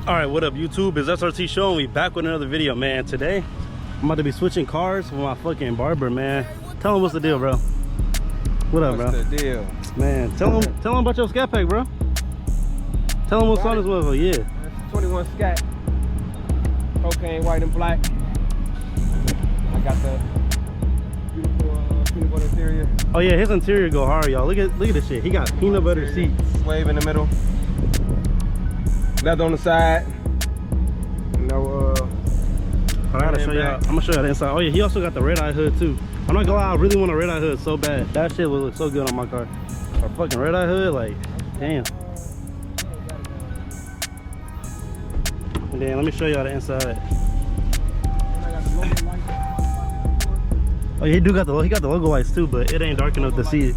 All right, what up YouTube? It's SRT Show and we back with another video, man. Today I'm about to be switching cars with my fucking barber, man. Tell him what's the deal, bro. What up, bro? What's the deal? Man, tell him about your scat pack, bro. Tell him what's on his level. Yeah, That's 21 scat. Cocaine, white and black. I got the beautiful peanut butter interior. oh yeah, his interior go hard, y'all. Look at this shit. He got peanut butter seats. Wave in the middle. Leather on the side. No I gotta show y'all. I'm gonna show y'all the inside. Oh yeah, he also got the red eye hood too. I'm not gonna lie, I really want a red eye hood so bad. That shit would look so good on my car. A fucking red eye hood, like, damn. And then let me show y'all the inside. Oh yeah, he got the logo lights too, but it ain't dark enough to see it.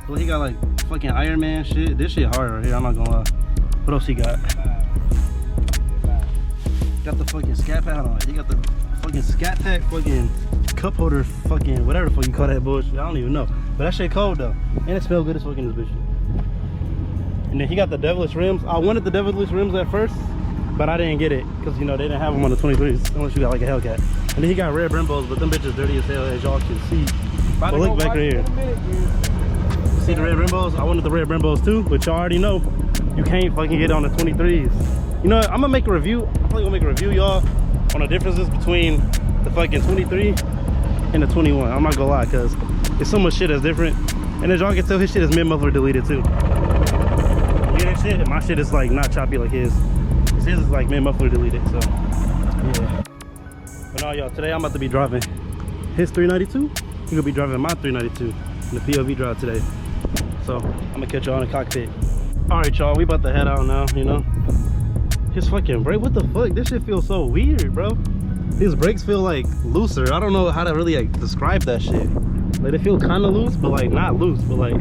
Well, he got like fucking Iron Man shit. This shit hard right here, I'm not gonna lie. What else he got? Got the fucking scat pad on it. He got the fucking scat pack, fucking cup holder, fucking whatever the fuck you call that bullshit. I don't even know. But that shit cold though. And it smells good as fucking this bitch. And then he got the devilish rims. I wanted the devilish rims at first, but I didn't get it because, you know, they didn't have them on the 23s unless you got like a Hellcat. And then he got red Brembos, but them bitches dirty as hell, as y'all can see. But look back right here. See the red Brembos? I wanted the red Brembos too, but y'all already know you can't fucking get on the 23s. You know what? I'm gonna make a review. I'm probably gonna make a review, y'all, on the differences between the fucking 23 and the 21. I'm not gonna lie, cause there's so much shit that's different. And as y'all can tell, his shit is mid-muffler deleted too. You get that shit? And my shit is like not choppy like his. His is like mid-muffler deleted, so yeah. But no, y'all, today I'm about to be driving his 392. He gonna be driving my 392 in the POV drive today. So I'm gonna catch y'all in the cockpit. All right, y'all, we about to head out now, you know. His fucking brake, what the fuck? This shit feels so weird, bro. His brakes feel like looser. I don't know how to really like describe that shit. Like they feel kind of loose, but like not loose, but like,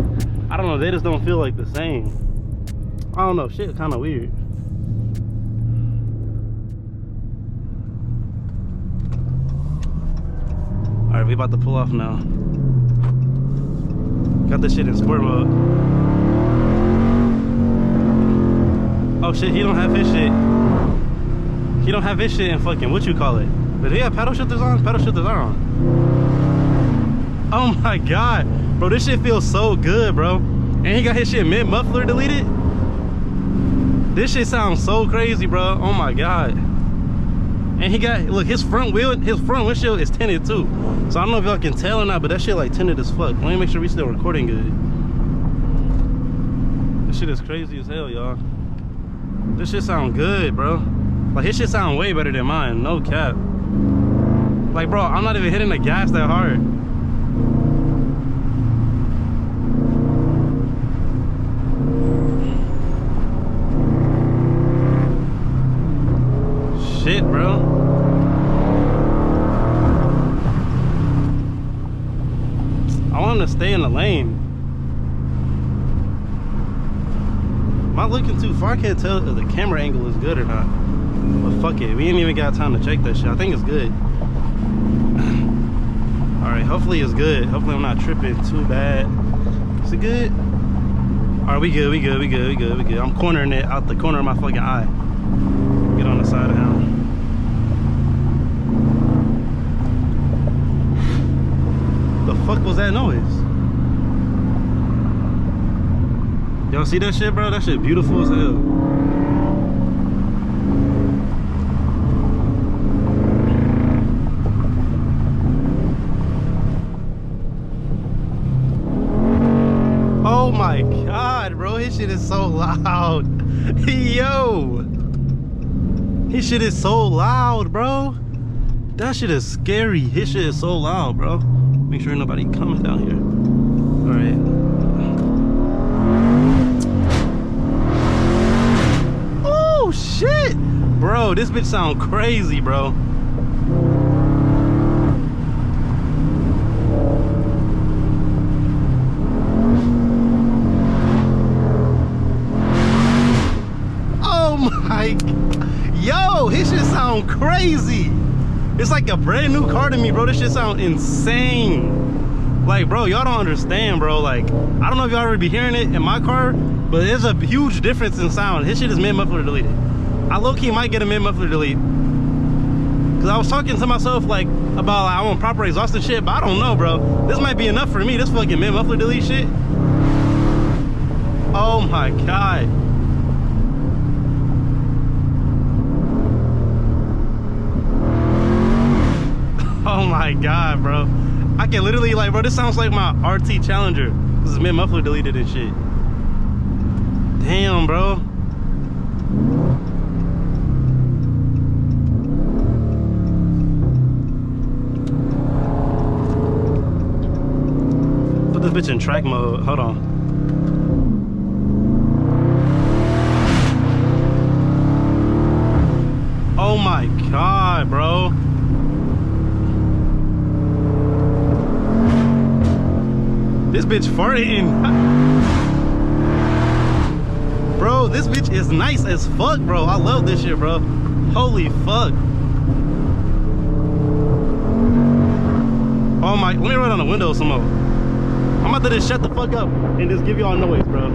I don't know, they just don't feel like the same. I don't know, shit kind of weird. All right, we about to pull off now. Got this shit in sport mode. Oh shit, he don't have his shit. He don't have his shit in fucking, what you call it? But he have pedal shifters on? Pedal shifters are on. Oh my God. Bro, this shit feels so good, bro. And he got his shit mid-muffler deleted. This shit sounds so crazy, bro. Oh my God. And he got, look, his front windshield is tinted too. So I don't know if y'all can tell or not, but that shit like tinted as fuck. Let me make sure we still recording good. This shit is crazy as hell, y'all. This shit sound good, bro. Like his shit sound way better than mine, no cap. Like, bro, I'm not even hitting the gas that hard. Shit, bro. I want him to stay in the lane. Am I looking too far? I can't tell if the camera angle is good or not. But fuck it, we ain't even got time to check that shit. I think it's good. Alright, hopefully it's good. Hopefully I'm not tripping too bad. Is it good? Alright, we good. I'm cornering it out the corner of my fucking eye. Get on the side of him. The fuck was that noise? Y'all see that shit, bro? That shit beautiful as hell. Oh my God, bro, his shit is so loud. Yo, his shit is so loud, bro. That shit is scary. His shit is so loud, bro. Make sure nobody coming down here. All right. Oh shit, bro, this bitch sound crazy, bro. Oh my, yo, his shit sound crazy. It's like a brand new car to me, bro. This shit sound insane. Like, bro, y'all don't understand, bro. Like, I don't know if y'all already be hearing it in my car, but there's a huge difference in sound. His shit is mid-muffler deleted. I low-key might get a mid muffler delete. Cause I was talking to myself like about like, I want proper exhaust and shit, but I don't know, bro. This might be enough for me. This fucking mid muffler delete shit. Oh my god. Oh my god, bro. I can literally like, bro, this sounds like my RT Challenger. This is mid muffler deleted and shit. Damn, bro. Put this bitch in track mode. Hold on. Oh my god, bro. This bitch farting. Bro, this bitch is nice as fuck, bro. I love this shit, bro. Holy fuck. Oh my, let me run on the window some more. I'm about to just shut the fuck up and just give y'all noise, bro.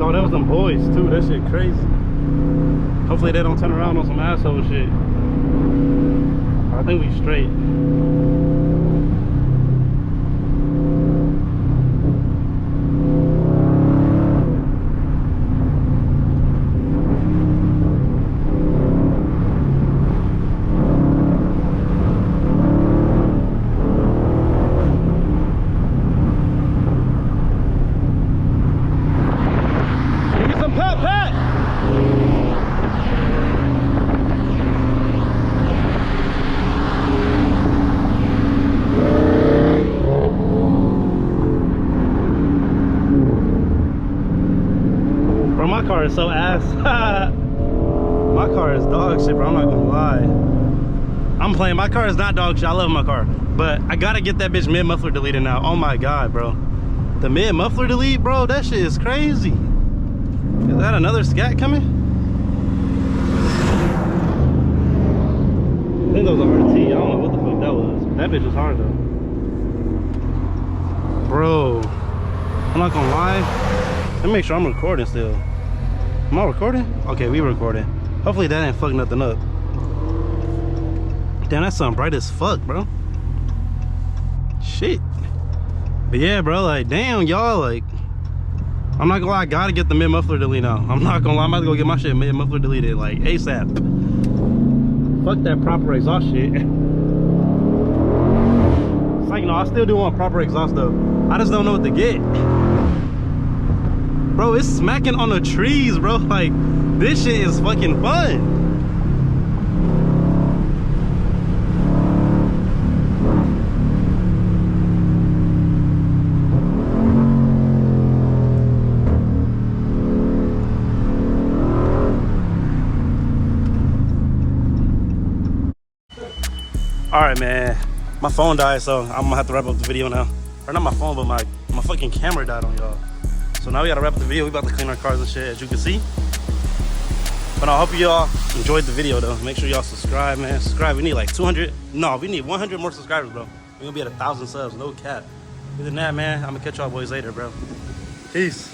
Oh, that was them boys too. That shit crazy. Hopefully they don't turn around on some asshole shit. I think we straight. My car is so ass. My car is dog shit, bro. I'm not gonna lie. I'm playing. My car is not dog shit. I love my car, but I gotta get that bitch mid muffler deleted now. Oh my god, bro. The mid muffler delete, bro. That shit is crazy. Is that another scat coming? I think that was a RT. I don't know what the fuck that was. That bitch was hard though. Bro, I'm not gonna lie. Let me make sure I'm recording still. Am I recording? Okay, we recording. Hopefully that ain't fucking nothing up. Damn, that sun bright as fuck, bro. Shit. But yeah, bro, like, damn, y'all, like, I'm not gonna lie, I gotta get the mid muffler delete now. I'm not gonna lie, I'm about to go get my shit mid muffler deleted, like, ASAP. Fuck that proper exhaust shit. It's like, no, I still do want proper exhaust though. I just don't know what to get. Bro, it's smacking on the trees, bro. Like, this shit is fucking fun. All right, man. My phone died, so I'm gonna have to wrap up the video now. Or not my phone, but my fucking camera died on y'all. So now we gotta wrap up the video. We about to clean our cars and shit, as you can see. But I hope y'all enjoyed the video though. Make sure y'all subscribe, man. Subscribe. We need like 200. No, we need 100 more subscribers, bro. We're gonna be at 1,000 subs, no cap. Other than that, man, I'm gonna catch y'all boys later, bro. Peace.